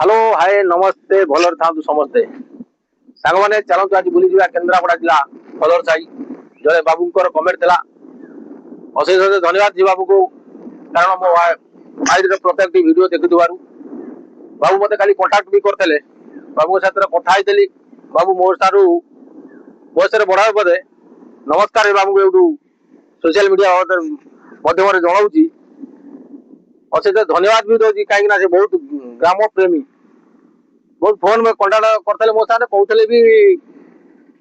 Hello hi नमस्ते भलर था समस्ते सांग मैंने चलतु आज बुली जा केन्द्रापड़ा जिला फदर साई जड़े बाबू कमेंट था अशेष अशेष धन्यवाद जी बाबू को कारण मो भाई प्रत्येक वीडियो देखुवर बाबू मत खाली कंटाक्ट भी करते बाबू साथ कथी बाबू मोर सारू बयस बढ़ा पदे नमस्कार बाबू को सोशल मीडिया मध्यम जनाऊँ अशेष धन्यवाद भी दूसरी कहीं बहुत ग्राम प्रेमी बहुत फोन में कंटाक्ट करते मो साथ कहते भी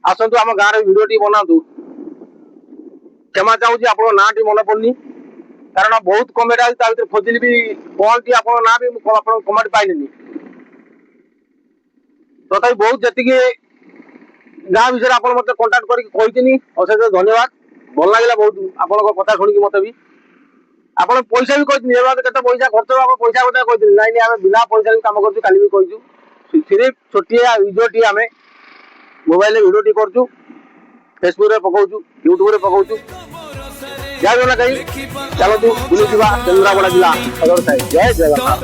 आसतु आम गाँव भिडियो टी बनातु क्षमा चाहूँगी आप ना टी मन पड़नी कारण बहुत कमेंट आई खोजिली भी कौन टी आप ना भी कमेंट पाइलिनी तथा बहुत जी गाँ विषय आप मत कंटाक्ट करनी अशेष धन्यवाद भल लगे बहुत आप कथा शुणिकी मत भी आप पैसा भी कहते केते पैसा खर्च आप पैसा कथा कहते नहीं आम बिना पैसा भी कम कर भी कहूँ सिर्फ छोटिया वीडियो टी आम मोबाइल वीडियो टी करूँ फेसबुक पकाऊ यूट्यूब पकाऊ जय ना कहीं चलतु बुली केन्द्रापड़ा जिला सदर साई जय जगन्नाथ।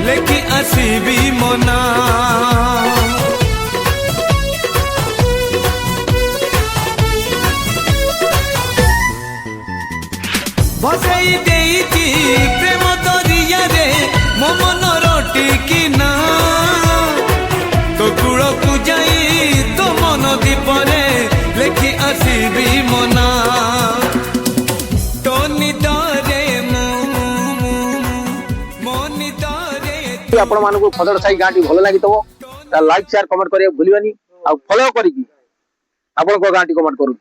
लेखि आसबी मना भसई देती प्रेम दरिया रे मो मन रटिकी ना तो कूल को जाई तो मन दीपरे लेखि आसबी मना तो निदरे आपण मानक फदर साई गाँव भल लगी लाइक शेयर कमेंट करिया भूलिबानी आ फॉलो करिकी आपण गाँव टी कमेंट करूँ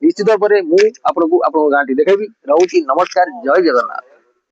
निश्चित भाव में मुझे गाँव टी देखेबी। रहूँ नमस्कार जय जगन्नाथ।